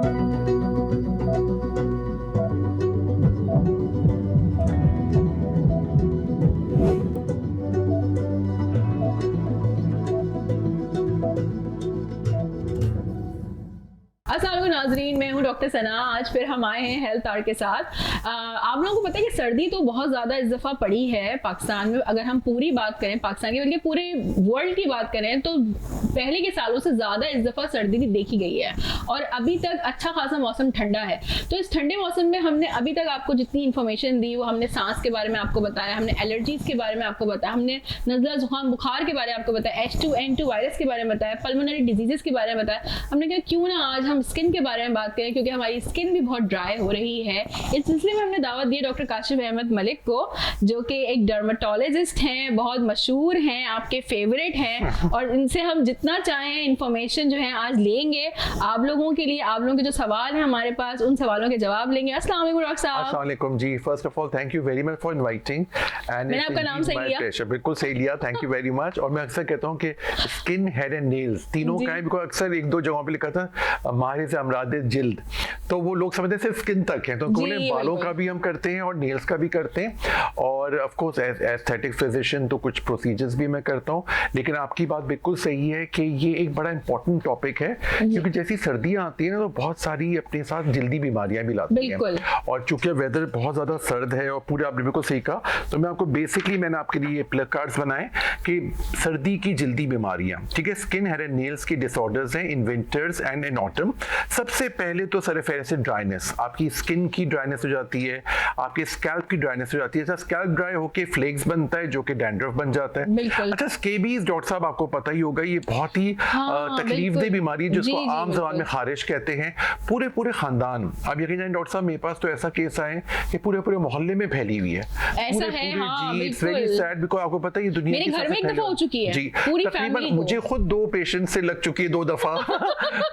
अस्सलाम वालेकुम नाज़रीन, मैं हूं डॉक्टर सना। आज फिर हम आए हैं हेल्थ आवर के साथ। आप लोगों को पता है कि सर्दी तो बहुत ज़्यादा इस दफ़ा पड़ी है पाकिस्तान में। अगर हम पूरी बात करें पाकिस्तान की, बल्कि पूरे वर्ल्ड की बात करें, तो पहले के सालों से ज़्यादा इस दफ़ा सर्दी भी देखी गई है और अभी तक अच्छा खासा मौसम ठंडा है। तो इस ठंडे मौसम में हमने अभी तक आपको जितनी इन्फॉर्मेशन दी वो हमने सांस के बारे में आपको बताया, हमने एलर्जीज़ के बारे में आपको बताया, हमने नज़ला ज़ुकाम बुखार के बारे में आपको बताया, H2N2 वायरस के बारे में बताया, पल्मोनरी डिजीज़ के बारे में बताया। हमने कहा क्यों ना आज हम स्किन के बारे में बात करें, क्योंकि हमारी स्किन भी बहुत ड्राई हो रही है। इस सिलसिले में हमने दावत दी डॉक्टर काशिफ अहमद मलिक को, जो कि एक डर्माटोलॉजिस्ट हैं, बहुत मशहूर हैं, आपके फेवरेट हैं, और इनसे हम जितना चाहें इंफॉर्मेशन जो है आज लेंगे आप लोगों के लिए। आप लोगों के जो सवाल हैं हमारे पास, उन सवालों के जवाब लेंगे। अस्सलाम वालेकुम डॉक्टर साहब। अस्सलाम वालेकुम जी। First of all thank you very much for inviting and मैंने आपका नाम सही लिया? बिल्कुल सही लिया, थैंक यू वेरी मच। और मैं अक्सर कहता हूँ कि स्किन, हेड एंड नेल्स तीनों का है, बिकॉज अक्सर एक दो जगहों पे लिखा था माहिर से अमराद जिल्द, तो वो लोग समझते हैं सिर्फ स्किन तक है, तो बालों का भी हम करते हैं और नेल्स का भी करते हैं, और ऑफ कोर्स एस्थेटिक फिजिशियन तो कुछ प्रोसीजर्स भी मैं करता हूँ। लेकिन आपकी बात बिल्कुल सही है कि ये एक बड़ा इंपॉर्टेंट टॉपिक है, क्योंकि जैसी सर्दियाँ आती है ना तो बहुत सारी अपने साथ जल्दी बीमारियां भी लाती हैं, और चूंकि वेदर बहुत ज्यादा सर्द है और पूरा आपने बिल्कुल सही कहा, तो मैं आपको बेसिकली मैंने आपके लिए प्लग कार्ड्स बनाए कि सर्दी की जल्दी बीमारियां, ठीक है, स्किन, हेयर एंड नेल्स की डिसऑर्डर्स हैं in winters and in autumn. सबसे पहले तो सरफेस से ड्राइनेस, आपकी स्किन की ड्राइनेस हो जाती है, आपके स्कैल्प की ड्राइनेस हो जाती है। अच्छा, स्कैल्प ड्राई होके फ्लेक्स बनता है जो कि डैंड्रफ बन जाता है। अच्छा, स्केबीज डॉक्टर साहब आपको पता ही होगा, ये बहुत ही तकलीफदेह बीमारी है जिसको आम ज़बान में खारिश कहते हैं। पूरे पूरे खानदान, आप यकीन जानिए डॉक्टर साहब मेरे पास तो ऐसा केस आए कि पूरे पूरे मोहल्ले में फैली हुई है। ऐसा है, हाँ, जी, इट्स वेरी सैड, बिकॉज़ आपको पता है ये दुनिया मेरे घर में एक दफा हो चुकी है, जी, पूरी तकरीबन मुझे खुद 2 पेशेंट से लग चुकी है 2 दफा।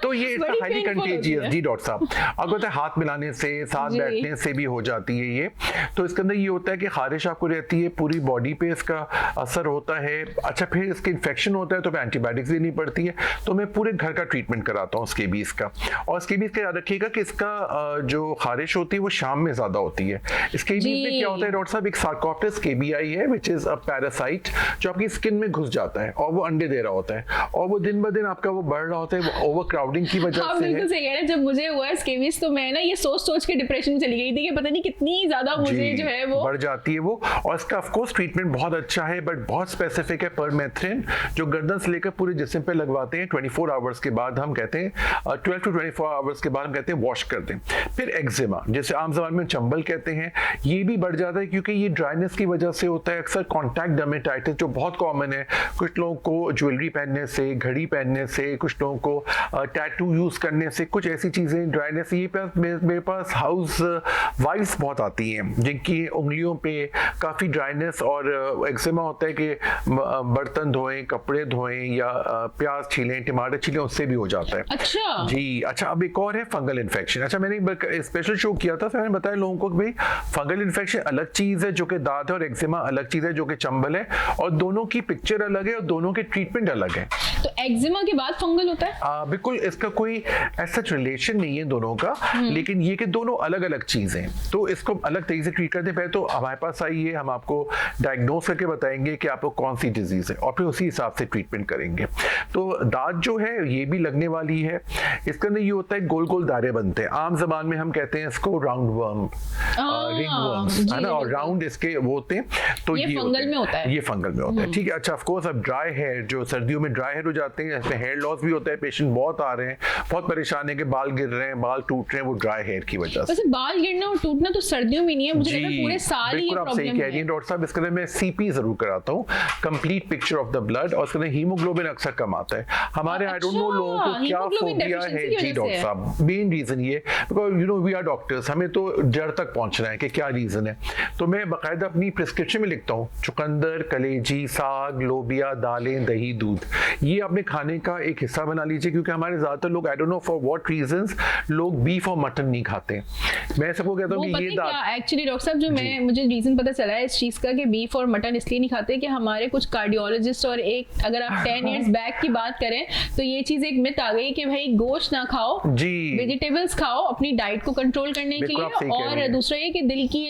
तो ये इट्स हाईली कंटेजियस जी डॉक्टर साहब। आपको पता है हाथ मिलाने से, साथ बैठने से भी हो जाती है ये। तो इसके अंदर ये होता है कि खारिश आपको रहती है, पूरी बॉडी पे इसका असर होता है। अच्छा, फिर इसके इन्फेक्शन होता है तो एंटीबायोटिक्स देनी पड़ती है। तो मैं पूरे घर का ट्रीटमेंट कराता हूँ स्केबीज का। और स्केबीज का याद रखिएगा कि इसका जो खारिश होती है वो शाम में ज्यादा होती है। स्केबीज में क्या होता है डॉक्टर साहब, एक सार्कोप्टेरस स्केबियाई है विच इज अ पैरासाइट जो आपकी स्किन में घुस जाता है और वो अंडे दे रहा होता है, और वो दिन ब दिन आपका वो बढ़ रहा होता है, वो ओवर क्राउडिंग की वजह से। बिल्कुल सही कह रहे हैं। जब मुझे हुआ है स्केबीज तो मैं ना ये सोच के डिप्रेशन में चली गई थी कि पता नहीं कितनी ज्यादा मुझे जो है वो बढ़ जाती है वो। और इसका ऑफ कोर्स ट्रीटमेंट बहुत अच्छा है, बट बहुत स्पेसिफिक है। परमेथ्रिन जो गर्दन से लेकर पूरे जिस्म पे लगवाते हैं 24 आवर्स के बाद, हम कहते हैं 12 to 24 आवर्स के बाद हम कहते हैं वॉश कर दें। फिर एक्जिमा, जैसे आम ज़बान में चंबल कहते हैं, ये भी बढ़ जाता है क्योंकि ये ड्राइनेस की वजह से होता है। अक्सर कॉन्टैक्ट डर्मेटाइटिस जो बहुत कॉमन है, कुछ लोगों को ज्वेलरी पहनने से, घड़ी पहनने से, कुछ लोगों को टैटू यूज करने से, कुछ ऐसी चीजें ड्राइनेस। ये मेरे पास हाउस वाइफ्स बहुत आती हैं जिनकी उंगलियों पे काफी ड्राइनेस और एक्जिमा होता है कि बर्तन धोएं, कपड़े धोएं या प्याज छीलें, टमाटर छीलें, उससे भी हो जाता है। अच्छा जी। अच्छा, अब एक और है फंगल इन्फेक्शन। अच्छा, मैंने स्पेशल शो किया था, फिर मैंने बताया लोगों को कि भाई फंगल इन्फेक्शन अलग चीज है जो कि दाद है, और एक्जिमा अलग चीज है जो कि चंबल है, और दोनों की पिक्चर अलग है और दोनों के ट्रीटमेंट अलग है। तो एक्जिमा के बाद फंगल होता है? बिल्कुल, इसका कोई ऐसा रिलेशन नहीं है दोनों का, लेकिन ये कि दोनों अलग अलग चीजें, तो इसको अलग तरीके से ट्रीट करते हैं। पहले तो हमारे पास आइए, हम आपको डायग्नोस करके बताएंगे कि आपको कौन सी डिजीज है, और फिर उसी हिसाब से ट्रीटमेंट करेंगे। तो दाद जो है ये भी लगने वाली है। इसके अंदर ये होता है गोल गोल दायरे बनते हैं, आम जबान में हम कहते हैं इसको राउंड वर्म, रिंग वर्म्स, है ना, और राउंड इसके वो होते हैं। तो ये फंगल में होता है, ये फंगल में होता है, ठीक है। अच्छा, ऑफ कोर्स अब ड्राई हेयर, जो सर्दियों में ड्राई हेयर हो जाते हैं, इसमें हेयर लॉस भी होता है, पेशेंट बहुत आ रहे हैं, बहुत परेशान है कि बाल गिर रहे हैं, बाल टूट रहे हैं, वो ड्राई हेयर की वजह से। वैसे बाल गिरना और टूटना तो सर्दियों में नहीं है, मुझे लगता है पूरे साल ही ये प्रॉब्लम है। बिल्कुल आप सही कह रही हैं डॉक्टर साहब। इसके लिए मैं सीपी जरूर कराता हूँ, complete picture of the blood, और इसके लिए हीमोग्लोबिन अक्सर कम आता है हमारे। आई डोंट नो लोगों को क्या फोबिया है जी डॉक्टर साहब। मेन रीजन ये, because you know we are doctors, हमें तो जड़ तक पहुंचना है कि क्या रीजन है। तो मैं बाकायदा अपनी प्रिस्क्रिप्शन में लिखता हूँ चुकंदर, कलेजी, साग, लोबिया, दालें, दही, दूध, ये अपने खाने का एक हिस्सा बना लीजिए, क्योंकि हमारे ज्यादातर लोग, I don't know for what reasons, लोग लोग बीफ और मटन नहीं खाते। मैं सबको कहता हूँ कि ये एक्चुअली डॉक्टर साहब जो मुझे रीजन पता चला है इस चीज का कि बीफ और मटन इसलिए नहीं खाते कि हमारे कुछ कार्डियोलॉजिस्ट और एक अगर आप 10 इयर्स बैक की बात करें तो ये चीज एक मिथ आ गई कि भाई गोश्त ना खाओ जी, वेजिटेबल्स खाओ अपनी डाइट को कंट्रोल करने के लिए, और दूसरा ये कि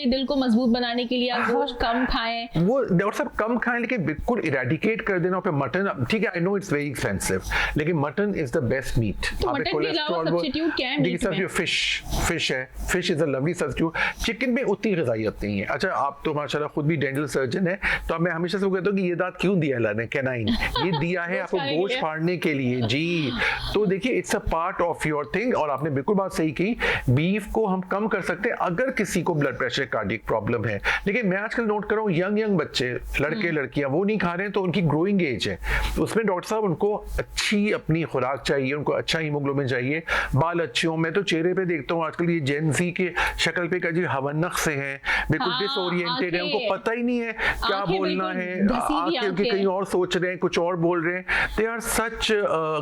दिल को मजबूत बनाने के लिए आप गोश्त कम खाएं। वो डॉक्टर साहब कम खाएं, लेकिन बिल्कुल इरेडिकेट कर देना पे मटन। ठीक है, I know it's very expensive, लेकिन mutton is the best meat. Mutton के अलावा सब्स्टिट्यूट क्या है मीट में? फिश है, fish is a lovely substitute. Chicken में उतनी ग़िज़ाइयत नहीं है। अच्छा, आप तो माशाल्लाह खुद भी डेंटल सर्जन है, तो मैं हमेशा से कहता हूँ कि ये दांत क्यों दिया अल्लाह ने, कैनाइन ये दिया है आपको गोश्त फाड़ने के लिए जी। तो देखिए it's a part of your thing, और आपने बिल्कुल बात सही की, बीफ को हम कम कर सकते हैं अगर किसी को ब्लड प्रेशर कार्डियक प्रॉब्लम है। लेकिन मैं आजकल नोट कर रहा हूँ यंग बच्चे, लड़के लड़कियां, वो नहीं खा रहे हैं, तो उनकी ग्रोइंग एज है, तो उसमें डॉक्टर साहब उनको अच्छी अपनी खुराक चाहिए, उनको अच्छा हीमोग्लोबिन चाहिए, बाल अच्छे हों। मैं तो चेहरे पे देखता हूँ आजकल ये जेन ज़ी के शक्ल पे का जी हवन्नक से हैं, बिल्कुल डिसओरिएंटेड है, उनको पता ही नहीं है क्या बोलना है, आंखें उनकी कहीं और सोच रहे हैं, कुछ और बोल रहे हैं। They are such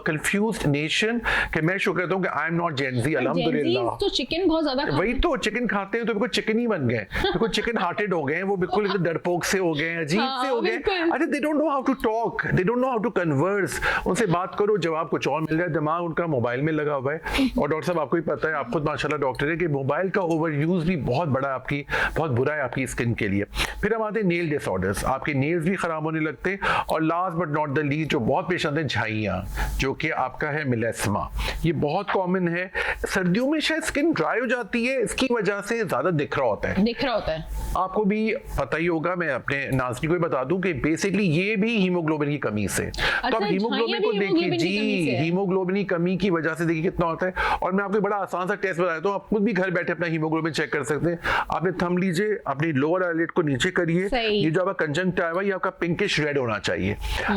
confused nation कि मैं शुक्र करता हूँ कि आई एम नॉट जेन ज़ी, अल्हम्दुलिल्लाह। तो चिकन बहुत ज्यादा खाते हैं, वही तो चिकन खाते हैं तो बिल्कुल चिकन ही बन गए, बिल्कुल चिकन हार्टेड हो गए, वो बिल्कुल डरपोक से हो गए, अजीब से हो गए। अरे they don't know how to talk, they don't know how to converse. उनसे बात करो, जवाब कुछ और मिल रहा है, दिमाग उनका मोबाइल में लगा हुआ है। और डॉक्टर साहब आपको ही पता है, आप खुद माशाल्लाह डॉक्टर है, कि मोबाइल का ओवर यूज भी बहुत बड़ा आपकी बहुत बुरा है आपकी स्किन के लिए। फिर हम आते हैं नेल डिसऑर्डर्स, आपके नेल्स भी खराब होने लगते हैं। और last but not the least जो बहुत पेश आते हैं, झाइयाँ, जो कि आपका है मिलेस्मा, ये बहुत कॉमन है। सर्दियों में शायद स्किन ड्राई हो जाती है, इसकी वजह से ज्यादा दिख रहा होता है। आपको भी पता ही होगा, मैं अपने नाज़रीन को भी बता दूं कि बेसिकली ये भी हीमोग्लोबिन की कमी से। तो आप हीमोग्लोबिन को देखिए जी, हीमोग्लोबिन की कमी की वजह से देखिए कितना होता है। और मैं आपको बड़ा आसान सा टेस्ट बताया, तो आप खुद भी घर बैठे अपना हीमोग्लोबिन चेक कर सकते हैं। आपने थंब लीजिए, अपनी लोअर आईलिड को नीचे करिए, ये जो आपका कंजंक्टिवा है ये आपका पिंकिश रेड होना चाहिए।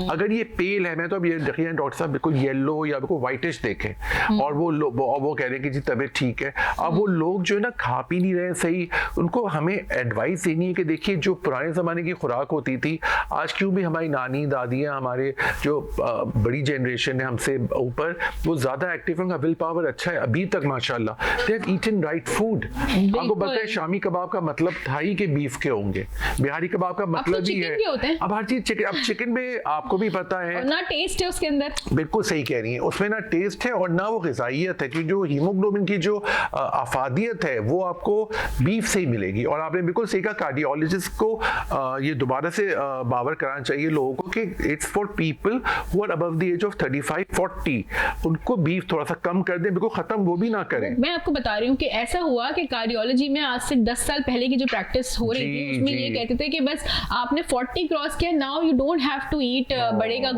अगर ये पेल है, मैं तो अब ये देखिए डॉक्टर साहब बिल्कुल येलो या बिल्कुल व्हाइटिश देखे, और वो कह रहे हैं कि जी तबीयत ठीक है। अब वो लोग जो है ना खा पी नहीं रहे सही, उनको हमें एडवाइस देनी है कि देखिए जो पुराने ज़माने की खुराक होती थी, आज क्यों भी हमारी नानी दादियाँ, हमारे जो बड़ी जनरेशन है हमसे ऊपर, वो ज़्यादा एक्टिव है, उनका विल पावर अच्छा है अभी तक माशाल्लाह। They have eaten right food. आपको पता है शामी कबाब का मतलब था ही कि बीफ के होंगे, बिहारी कबाब का मतलब ही है, अब हर चीज चिकन। अब चिकन में आपको भी पता है ना टेस्ट है उसके अंदर, बिल्कुल सही कह रही है, उसमें ना टेस्ट है और ना वो ग़िज़ाइयत है, कि जो हीमोग्लोबिन की जो अफादियत है वो आपको बीफ से ही मिलेगी। और आपने बिल्कुल सही कहा, कार्डियोलॉजिस्ट को ये दोबारा से बावर कराना चाहिए लोगों को कि it's for people who are above the age of 35-40, उनको बीफ थोड़ा सा कम कर दें, बिल्कुल खत्म वो भी ना करें। मैं आपको बता रही हूँ कि ऐसा हुआ कि कार्डियोलॉजी में आज से 10 साल पहले की जो प्रैक्टिस हो रही थी उसमें ये कहते थे कि बस आपने 40 क्रॉस किया, now you don't have to eat बड़े का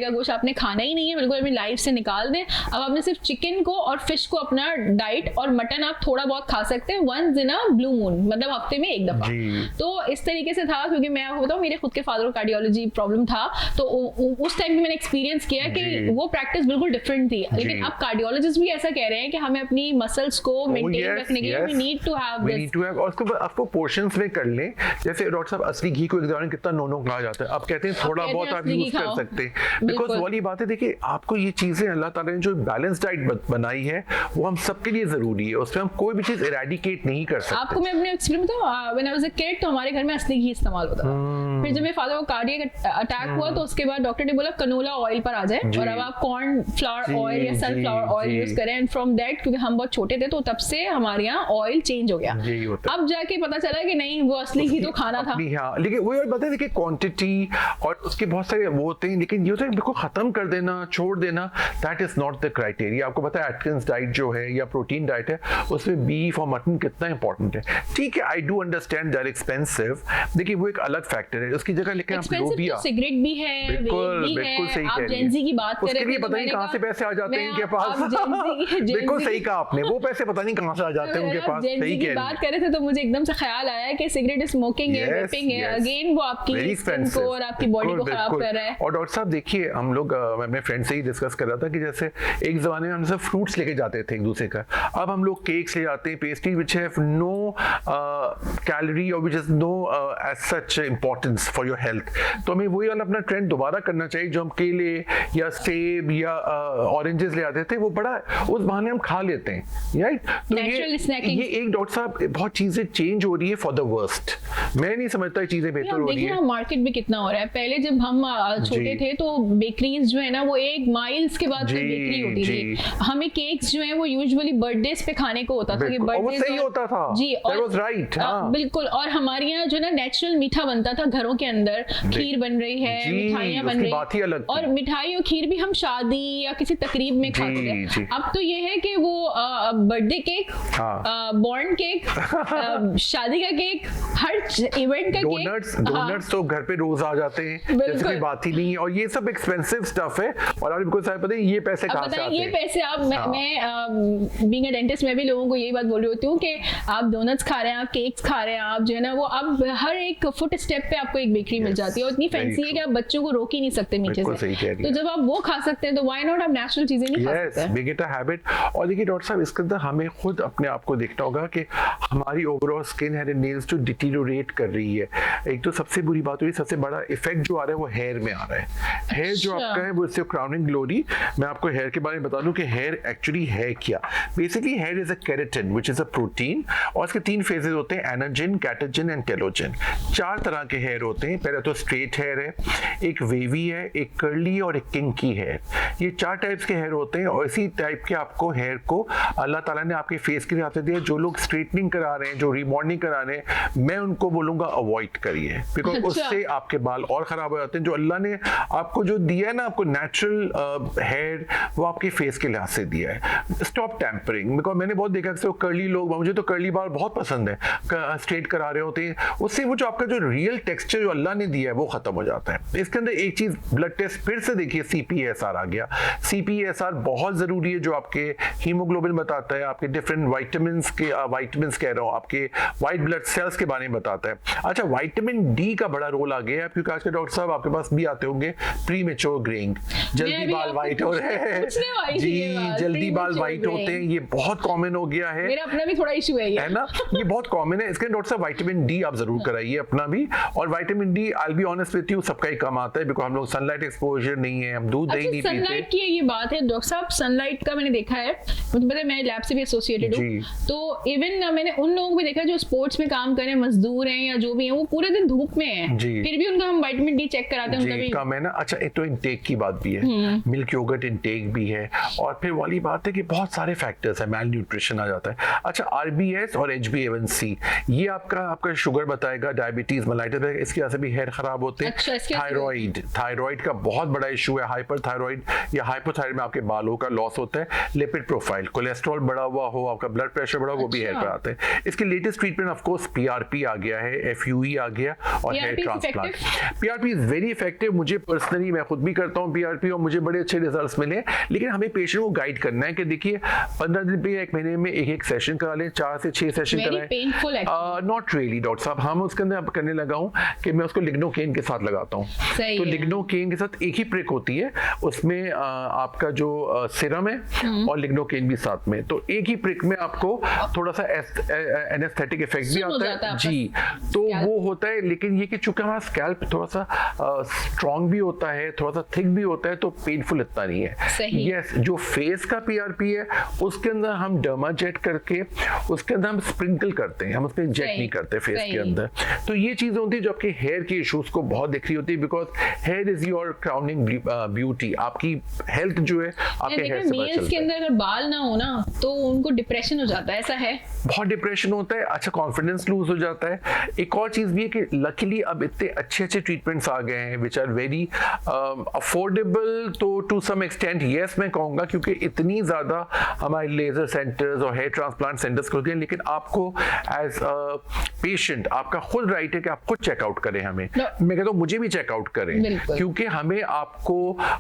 गोश्त आपने खाना ही नहीं है, बिल्कुल अपनी लाइफ से निकाल दें। अब आपने सिर्फ चिकन को और फिश को अपना डाइट, और मटन आप थोड़ा बहुत खा सकते हैं once in a blue moon, मतलब हफ्ते में एक दफा। तो इस तरीके से था, क्योंकि मैं आपको बताऊं मेरे खुद के फादर को कार्डियोलॉजी प्रॉब्लम था, तो उस टाइम भी मैंने एक्सपीरियंस किया कि वो प्रैक्टिस बिल्कुल डिफरेंट थी। लेकिन अब कार्डियोलॉजिस्ट भी ऐसा कह रहे हैं कि हमें अपनी मसल्स को मेंटेन रखने के लिए we need to have this, और उसको आपको पोर्शंस में कर लें। जैसे डॉक्टर साहब असली घी को एक कितना नो कहा जाता है, आप कहते हैं थोड़ा बहुत आप यूज कर सकते हैं, बिकॉज वाली बात है, देखिए आपको ये चीजें अल्लाह ताला ने जो बैलेंस डाइट बनाई है वो हम सबके लिए जरूरी है, उसमें हम कोई भी चीज इरेडिकेट नहीं कर सकते। आपको मैं अपने एक्सपीरियंस बताऊं, when I was a kid तो हमारे घर में असली घी इस्तेमाल होता था। फिर जब मेरे फादर को कार्डियक अटैक हुआ तो उसके बाद डॉक्टर ने बोला कनोला ऑयल पर आ जाए, और अब आप कॉर्न फ्लावर ऑयल या सनफ्लावर ऑयल यूज करें। एंड फ्रॉम दैट, क्योंकि हम बहुत छोटे थे तो तब से हमारे यहाँ ऑयल चेंज हो गया। अब जाके पता चला कि नहीं, वो असली घी तो खाना था। हाँ, लेकिन वो बता दें कि क्वांटिटी और उसके बहुत सारे वो होते हैं, लेकिन ये होता है बिल्कुल खत्म कर देना, छोड़ देना, that is not the criteria. आपको पता है एटकिंस डाइट जो है या प्रोटीन डाइट है, उसमें बीफ और मटन कितना इंपॉर्टेंट है। ठीक है, I do understand that expensive, देखिए वो एक अलग फैक्टर है, उसकी जगह लेकिन आप लोबिया, सिगरेट भी है, बिल्कुल सही कह रही हैं, की बात कर उसके लिए पता नहीं कहां से पैसे आ जाते हैं इनके पास। बिल्कुल सही कहा आपने, वो पैसे पता नहीं कहां से आ जाते हैं उनके पास। सही कह रही हैं, बात कर रहे थे तो मुझे एकदम से ख्याल आया कि सिगरेट स्मोकिंग है, वेपिंग है, अगेन वो आपकी स्किन को और आपकी बॉडी को खराब कर रहा है। और डॉक्टर साहब देखिए, हम लोग मैं अपने फ्रेंड से ही डिस्कस कर रहा था कि जैसे एक जमाने में हम सब फ्रूट्स लेके जाते थे एक दूसरे का, अब हम लोग केक्स ले जाते हैं, pastry which have no calorie और which is no as such importance vitamins for your health. तो हमें वही वाला अपना ट्रेंड दोबारा करना चाहिए, जो हम केले या सेब या ऑरेंजेस ले आते थे, वो बड़ा उस बहाने हम खा लेते हैं, राइट? तो ये एक डॉक्टर साहब बहुत चीजें चेंज हो रही है फॉर द वर्स्ट। मैं नहीं समझता चीजें बेहतर हो रही है। मार्केट में कितना हो रहा है, पहले जब हम छोटे थे तो बेकरीज जो है ना वो 1 माइल्स के बाद बेकरी होती थी। हमें केक्स जो है वो यूजुअली बर्थडेज पे खाने को होता था कि बर्थडे सही होता था जी, और राइट, बिल्कुल। और हमारे यहाँ जो ना नेचुरल मीठा बनता था घरों के अंदर, खीर बन रही है, मिठाइयाँ बन रही है, और मिठाई और खीर भी हम शादी या किसी तकरीब में खाते थे। अब तो ये है कि वो बर्थडे केक, बॉर्न केक, शादी का केक, हर इवेंट का डोनट्स तो घर पे रोज आ जाते हैं, जैसे कोई बात ही नहीं है। और ये सब एक्सपेंसिव स्टफ है, और आपको शायद पता है ये पैसे कहाँ से आते हैं। ये पैसे आप मैं बीइंग अ डेंटिस्ट मैं भी लोगों को यही बात बोल रही होती हूँ कि आप डोनट्स खा रहे हैं, आप केक्स खा रहे हैं, आप जो है ना वो अब हर एक फुट स्टेप पे आपको एक बेकरी मिल जाती है, और इतनी फैंसी है कि आप बच्चों को रोक ही नहीं सकते मीठे से। तो जब आप वो खा सकते हैं तो व्हाई नॉट आप नेचुरल चीजें नहीं खा सकते हैं? Make it a habit. और देखिए डॉक्टर साहब, इसके अंदर हमें खुद अपने आप को देखना होगा कि हमारी overall skin, hair and nails जो डिटीरियोरेट कर रही है। एक तो सबसे बुरी बात हुई, सबसे बड़ा इफेक्ट जो आ रहा है वो हेयर में आ रहा है। हेयर जो आपका है वो इससे क्राउनिंग ग्लोरी। मैं आपको हेयर के बारे में बता दूं कि हेयर एक्चुअली है क्या। Basically here is a keratin which is a protein, और इसके 3 फेजेस होते हैं, एनाजिन, कैटाजिन एंड टेलोजिन। 4 तरह के हेयर होते हैं। पहले तो स्ट्रेट हेयर है, एक वेवी है, एक कर्ली और एक किंकी हेयर। ये 4 टाइप्स के हेयर होते हैं, और इसी टाइप के आपको हेयर को अल्लाह ताला ने आपके फेस के हिसाब से दिया। जो लोग स्ट्रेटनिंग करा रहे हैं, जो रिबॉन्डिंग करा रहे हैं, मैं उनको बोलूंगा अवॉइड करिए, बिकॉज उससे आपके बाल और खराब हो जाते हैं। जो अल्लाह ने आपको जो दिया है ना, आपको नेचुरल हेयर, वो आपके फेस के लिहाज से दिया है। स्टॉप टैम्परिंग, बिकॉज मैंने बहुत देखा कि कर्ली लोग, मुझे तो कर्ली बाल बहुत पसंद है, स्ट्रेट करा रहे होते हैं, उससे वो जो आपका जो रियल टेक्सचर जो अल्लाह ने दिया है वो खत्म हो जाता है। इसके अंदर एक चीज, ब्लड टेस्ट फिर से देखिए, CPSR आ गया। CPSR बहुत जरूरी है, जो आपके हीमोग्लोबिन बताता है, आपके डिफरेंट वाइटामिन्स कह रहा हूँ, आपके व्हाइट ब्लड सेल्स के बारे में बताता है। अच्छा, विटामिन डी का बड़ा रोल आ गया है, क्योंकि आज के डॉक्टर साहब आपके पास भी आते होंगे प्रीमेच्योर ग्रेइंग, जल्दी बाल व्हाइट हो रहे हैं जी, जल्दी बाल व्हाइट होते हैं, ये बहुत कॉमन हो गया है। मेरा अपना भी थोड़ा इशू है ना, ये बहुत कॉमन है। इसके डॉक्टर साहब विटामिन डी आप जरूर कराइए अपना भी। और vitamin D, I will be honest with you, सबका ही कम आता है, बिकॉज़ हम लोग सनलाइट एक्सपोजर नहीं है, हम दूध दही नहीं पीते। सनलाइट की ये बात है डॉक्टर साहब, सनलाइट का मैंने देखा है, मुझे पता है, मैं लैब से भी एसोसिएटेड हूँ, तो इवन मैंने उन लोगों को भी देखा जो स्पोर्ट्स में काम कर रहे हैं, मजदूर हैं या जो भी हैं, वो पूरे दिन धूप में हैं, फिर भी उनका हम विटामिन डी चेक कराते हैं, उनका भी कम है ना। अच्छा, एक तो इंटेक की बात भी है, मिल्क योगर्ट इंटेक भी है, और फिर वाली बात है कि बहुत सारे फैक्टर्स है, मैल न्यूट्रिशन आ जाता है। अच्छा, RBS और HbA1c, ये आपका शुगर बताएगा, डायबिटीज, मेलाइटिस, इसकी वजह से भी हेयर खराब होते हैं। थायराइड का बहुत बड़ा इशू है, हाइपरथायराइड या हाइपोथायराइड में आपके बालों का लॉस होता है। लिपिड प्रोफाइल, कोलेस्ट्रॉल बढ़ा हुआ हो, आपका ब्लड प्रेशर बढ़ा, वो भी हेयर पर आता है। इसके latest treatment of course PRP आ गया है, FUE आ गया, और hair transplant. PRP is very effective. मुझे पर्सनली, मैं खुद भी करता हूँ PRP, और मुझे बड़े अच्छे रिजल्ट्स मिले। लेकिन हमें पेशेंट को गाइड करना है कि देखिए 15 दिन पे, 1 महीने में एक सेशन करा लें, 4 से 6 सेशन कराएं। नॉट रियली डॉक्टर साहब, हम उसके अंदर करने लगा हूँ कि मैं उसको लिग्नोकेन के साथ लगाता हूँ। तो लिग्नोकेन के साथ एक ही प्रिक होती है, उसमें आपका जो सीरम है और लिग्नोकेन भी साथ में, तो एक ही प्रिक में आपको थोड़ा सा एनेस्थेटिक इफेक्ट भी आता है जी, तो वो होता है। लेकिन ये कि चूंकि हमारा स्कैल्प थोड़ा सा स्ट्रॉन्ग भी होता है, थोड़ा सा थिक भी होता है, तो पेनफुल इतना नहीं है। यस, जो फेस का PRP है उसके अंदर हम डर्माजेट करके उसके अंदर हम स्प्रिंकल करते हैं, हम उसमें जेट नहीं करते फेस के अंदर। तो ये चीजें होती है जो आपके हेयर के इश्यूज को बहुत दिख रही होती है, because here is your crowning beauty. आपकी हेल्थ जो है आपके हेयर से पता चलता है। के अंदर अगर बाल ना हो ना तो उनको डिप्रेशन हो जाता है, ऐसा है? बहुत डिप्रेशन होता है। अच्छा, कॉन्फिडेंस लूज हो जाता है। एक और चीज भी है कि लकीली अब इतने अच्छे ट्रीटमेंट्स आ गए हैं विच आर वेरी अफोर्डेबल, तो टू सम एक्सटेंट यस मैं कहूंगा, क्योंकि इतनी ज्यादा हमारे लेजर सेंटर्स और हेयर ट्रांसप्लांट सेंटर्स खुल गए। लेकिन आपको एज पेशेंट आपका खुद राइट है कि आप खुद चेकआउट करें हमें। मैं कहता हूँ मुझे भी चेकआउट करें, क्योंकि हमें आपको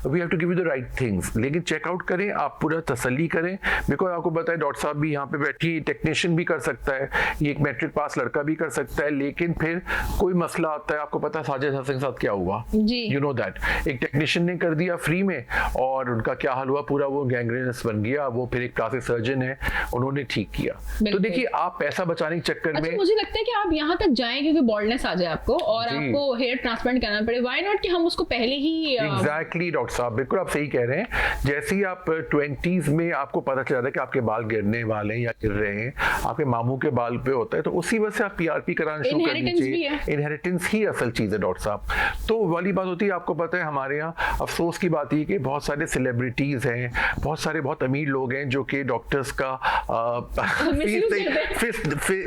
we have to give you the right things. लेकिन चेकआउट करें, आप पूरा तसल्ली करें, बिकॉज आपको बताए डॉक्टर साहब भी यहाँ पे बैठी, टेक्नीशियन भी कर सकता है, ये एक मैट्रिक पास लड़का भी कर सकता है। लेकिन फिर कोई मसला आता है, आपको पता है साजिद हसन के साथ क्या हुआ, यू नो दैट, एक टेक्नीशियन ने कर दिया फ्री में और उनका क्या हाल हुआ, पूरा वो गैंग्रेनस बन गया। वो फिर एक प्लास्टिक सर्जन है, उन्होंने ठीक किया। तो देखिए, आप पैसा बचाने के चक्कर में, मुझे लगता है कि आप यहाँ तक जाएं क्योंकि बॉल्डनेस आ जाए आपको, और आपको हेयर ट्रांसप्लांट करना पड़े, व्हाई नॉट कि हम उसको पहले ही एग्जैक्टली डॉक्टर साहब, बिल्कुल आप सही कह रहे हैं। जैसे ही आप 20s में आपको पता चल जाता है कि आपके बाल गिरने वाले हैं या गिर रहे हैं, आपके मामू के बाल पे होता है, तो उसी वजह से आप पीआरपी कराना शुरू कर दीजिए। इनहेरिटेंस ही असल चीज है डॉक्टर साहब। तो वाली बात होती है, आपको पता है हमारे यहाँ अफसोस की बात ये कि बहुत सारे सेलिब्रिटीज हैं, बहुत अमीर लोग हैं जो कि डॉक्टर्स का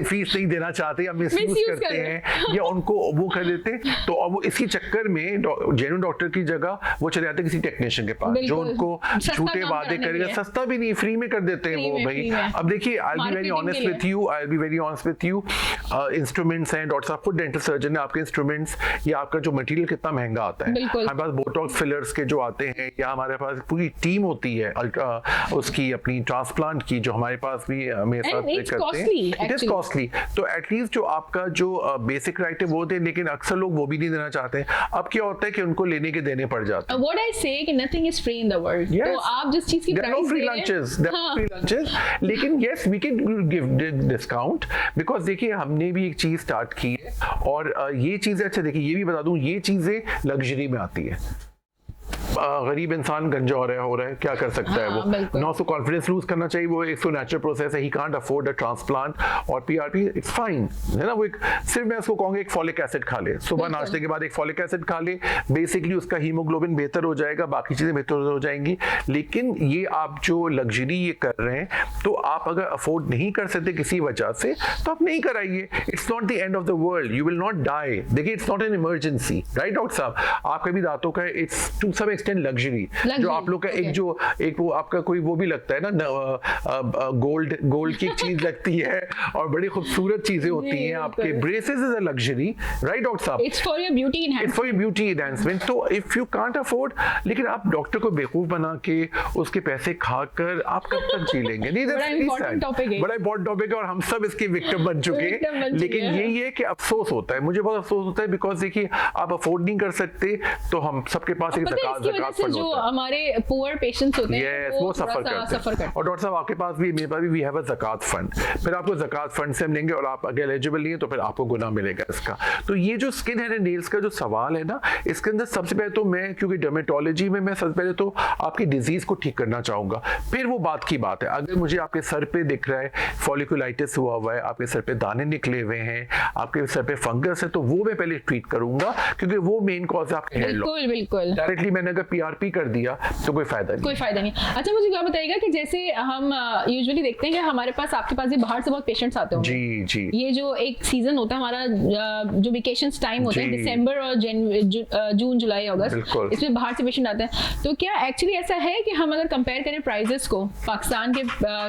फीस नहीं देना चाहते या मिसयूज करते हैं या उनको वो कर देते हैं। तो अब वो इसी चक्कर में जेन्युइन डॉक्टर की जगह वो चले जाते हैं किसी टेक्नीशियन के पास जो उनको झूठे वादे करेगा, सस्ता भी नहीं, फ्री में कर देते हैं वो भाई। अब देखिए, I be very honest with you, instruments हैं डॉक्टर साहब, खुद डेंटल सर्जन है, आपके इंस्ट्रूमेंट्स या आपका जो मटेरियल कितना महंगा आता है। हमारे पास बोटॉक्स फिलर्स के जो आते हैं, या हमारे पास पूरी टीम होती है उसकी अपनी ट्रांसप्लांट की, जो हमारे पास भी मेरे साथ करते हैं। It is costly. तो एटलीस्ट जो आपका जो बेसिक राइट है वो दे, लेकिन अक्सर लोग वो भी नहीं देना चाहते। अब क्या होता है कि उनको लेने के देने पड़ जाते हैं। What I say कि nothing is free in the world. तो आप जिस चीज की प्राइस फ्री लंचेस, लेकिन yes we can give discount, because देखिए हमने भी एक चीज स्टार्ट की है और ये चीजें, अच्छा देखिए ये भी बता दूं, ये चीजें लग्जरी में आती है। गरीब इंसान गंजा हो रहा है, क्या कर सकता है वो? ना उसको कॉन्फिडेंस लूज करना चाहिए, वो एक नेचुरल प्रोसेस है, he can't afford a transplant और पीआरपी, इट्स फाइन है ना। वो एक सिर्फ मैं उसको कहूंगा एक फॉलिक एसिड खा ले, सुबह नाश्ते के बाद एक फॉलिक एसिड खा ले, बेसिकली उसका हीमोग्लोबिन बेहतर हो जाएगा, बाकी चीजें बेहतर हो जाएंगी। लेकिन ये आप जो लग्जरी ये कर रहे हैं, तो आप अगर अफोर्ड नहीं कर सकते किसी वजह से, तो आप नहीं कराइए। It's not the end of the world, you will not die. देखिए, it's not an emergency, right doctor साहब? आपका भी दांतों का it's to some extent luxury, जो आप लोग का एक वो आपका कोई वो भी लगता है ना, गोल्ड की चीज लगती है और बड़ी खूबसूरत चीजें होती हैं आपके। Braces is a luxury, right doctor साहब? It's for your beauty enhancement. तो इफ यू कांट अफोर्ड, लेकिन आप डॉक्टर को बेवकूफ बना के उसके पैसे खाकर आप कब तक जी लेंगे? नहीं, बड़ा इंपॉर्टेंट टॉपिक है और हम सब इसके विक्टिम बन चुके हैं। लेकिन यही है कि अफसोस होता है, मुझे बहुत अफसोस होता है, बिकॉज देखिए आप अफोर्ड नहीं कर सकते, तो हम सबके पास एक ज़कात फंड होता है। हमारे पुअर पेशेंट्स होते हैं वो सफर करते हैं। और डॉक्टर साहब आपके पास भी, मेरे पास भी, वी हैव अ ज़कात फंड। फिर आपको ज़कात फंड से हम लेंगे और आप अगर एलिजिबल नहीं है तो फिर आपको गुना मिलेगा इसका। तो ये जो स्किन हेयर एंड नेल्स का जो सवाल है ना, इसके अंदर सबसे पहले तो मैं, क्योंकि डर्मेटोलॉजी में मैं सबसे पहले तो आपकी डिजीज को ठीक करना चाहूंगा। फिर वो बात की बात है, अगर मुझे आपके सर पे दिख रहा है फॉलिकुलाइटिस हुआ है, आपके सर पे दाने निकले हुए हैं, आपके सर पे फंगस है, तो वो मैं पहले ट्रीट करूंगा, क्योंकि वो मेन कॉज है आपके हेयर लॉस। बिल्कुल डायरेक्टली मैंने अगर पीआरपी कर दिया तो कोई फायदा नहीं। अच्छा, मुझे क्या बताइएगा कि जैसे हम यूजुअली देखते हैं कि हमारे पास, आपके पास भी बाहर से बहुत पेशेंट्स आते होंगे। जी। ये जो एक सीजन होता है हमारा, जो वेकेशंस टाइम होता है, दिसंबर और जून, जुलाई, अगस्त, इसमें बाहर से पेशेंट आते हैं। तो क्या एक्चुअली ऐसा है कि हम अगर कंपेयर करें प्राइसेस को, पाकिस्तान के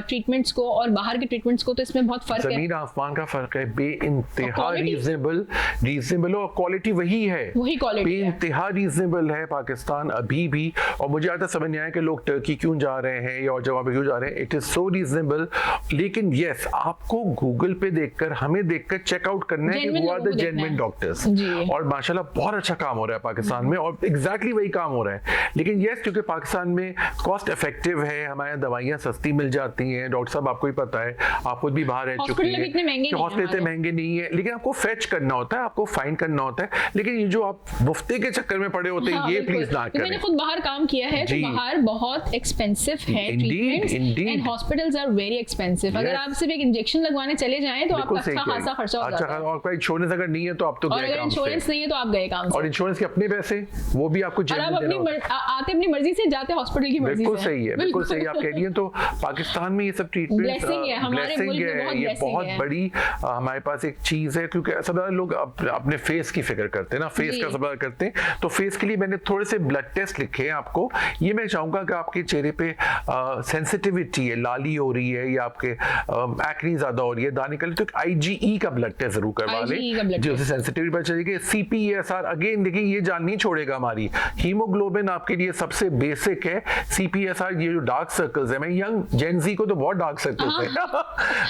ट्रीटमेंट्स को और बाहर के ट्रीटमेंट्स को, तो इसमें बहुत फर्क है? जमीन आसमान का फर्क है। बेइंतहा रीजनेबल और क्वालिटी वही है, बेइंतहा रीजनेबल है पाकिस्तान अभी भी। और मुझे आता समझ नहीं आया कि लोग टर्की क्यों जा रहे हैं या और जगह पे क्यों जा रहे हैं। It is so reasonable. लेकिन यस, आपको गूगल पे देखकर, हमें देखकर चेकआउट करना है कि वो आर द जेन्युइन डॉक्टर्स। और माशाल्लाह बहुत अच्छा काम हो रहा है पाकिस्तान में, और एग्जैक्टली वही काम हो रहा है। लेकिन यस, क्योंकि पाकिस्तान में कॉस्ट इफेक्टिव है, हमारे दवाइयाँ सस्ती मिल जाती हैं। डॉक्टर साहब आपको ही पता है, आप खुद भी बाहर रह चुके हैं, हॉस्पिटल इतने महंगे नहीं है, लेकिन आपको फेच करना होता है, आपको फाइन करना होता है। लेकिन ये जो आप मुफ्ती के चक्कर में पड़े होते हैं, ये प्लीज ना करें। मैंने खुद बाहर काम किया है, तो बाहर बहुत एक्सपेंसिव है treatments, and hospitals are very expensive. अगर आप सिर्फ एक इंजेक्शन लगवाने चले जाएं तो आपका अच्छा खासा खर्चा हो जाता है। और कोई इंश्योरेंस अगर नहीं है तो आप तो गए काम से। और अगर इंश्योरेंस नहीं है तो आप गए काम से। और इंश्योरेंस के अपने पैसे, वो भी आपको और आप आते अपनी मर्जी से, जाते हॉस्पिटल की मर्जी से। बिल्कुल सही है, बिल्कुल सही आप कह रही हैं। तो पाकिस्तान में ये सब ट्रीटमेंट ब्लेसिंग है, ये बहुत बड़ी हमारे पास एक चीज है। क्योंकि सब लोग अपने फेस की फिक्र करते हैं ना, फेस का सब करते हैं। तो फेस के लिए मैंने थोड़े से ब्लड टेस्ट लिखे हैं आपको। ये मैं चाहूंगा कि आपके चेहरे पे सेंसिटिविटी है, लाली हो रही है या आपके एक्ने ज्यादा हो रही है, दाने के लिए, तो IgE का ब्लड टेस्ट जरूर करवा लें, जिससे सेंसिटिविटी पता चलेगी। CPESR अगेन देखिए, ये जान नहीं छोड़ेगा हमारी। हीमोग्लोबिन आपके लिए सबसे बेसिक है। CPESR, ये जो डार्क सर्कल्स है, मैं यंग जेन Z को तो बहुत डार्क सर्कल्स है।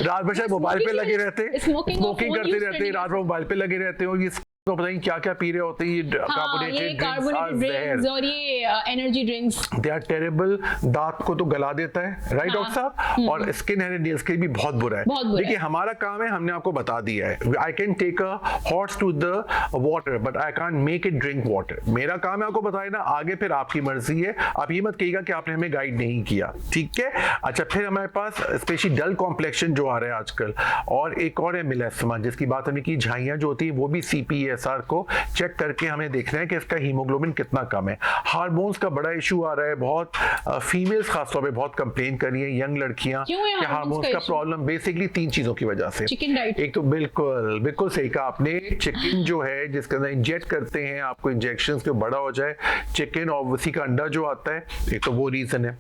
रात भर शायद मोबाइल पे लगे रहते, स्मोकिंग करते रहते, रात भर मोबाइल पे लगे रहते हो, ये तो पता नहीं क्या क्या पी रहे होते हैं ये कार्बोनेटेड ड्रिंक्स और ये energy drinks, they are terrible, दांत को तो गला देता है, राइट डॉक्टर साहब, और स्किन हेयर एंड नेल्स के भी बहुत बुरा है। देखिए हमारा काम है, हमने आपको बता दिया है, I can take a horse to the water but I can't make it drink water. मेरा काम है आपको बताया ना, आगे फिर आपकी मर्जी है, आप ये मत कहिएगा कि आपने हमें गाइड नहीं किया, ठीक है। अच्छा, फिर हमारे पास स्पेशली डल कॉम्प्लेक्शन जो आ रहा है आजकल, और एक और है मिलेस्मा, जिसकी बात हमने की, झाइयां जो होती है वो भी CPSR को चेक करके हमें देखना है कि इसका हीमोग्लोबिन कितना कम है। हार्मोन्स का बड़ा इशू आ रहा है, बहुत फीमेल्स खासतौर पे बहुत कंप्लेन कर रही हैं, यंग लड़कियां, कि हार्मोन्स का प्रॉब्लम बेसिकली 3 चीजों की वजह से। चिकन डाइट, एक तो बिल्कुल बिल्कुल सही कहा आपने, चिकन जो है जिसके अंदर इंजेक्ट करते हैं आपको, इंजेक्शंस के बड़ा हो जाए चिकन, और उसी का अंडा जो आता है, एक तो वो रीजन है।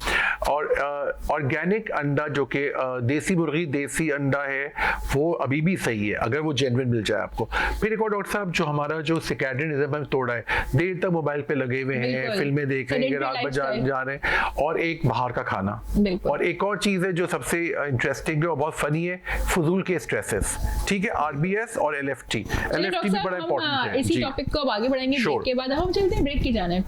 और ऑर्गेनिक अंडा जो कि देसी मुर्गी देसी अंडा है, वो अभी भी सही है अगर वो जेन्युइन मिल जाए आपको। फिर एक और डॉक्टर साहब, जो हमारा जो सर्कैडियन रिदम तोड़ा है, देर तक मोबाइल पे लगे हुए हैं, फिल्में देख रहे हैं, रात भर जा रहे हैं, और एक बाहर का खाना, और एक और चीज है जो सबसे इंटरेस्टिंग है और बहुत फनी है, फजूल के स्ट्रेसेस, ठीक है, RBS और LFT भी बड़ा इंपॉर्टेंट है। इसी टॉपिक को अब आगे बढ़ाएंगे ब्रेक के बाद। हम चलते हैं ब्रेक की जाने।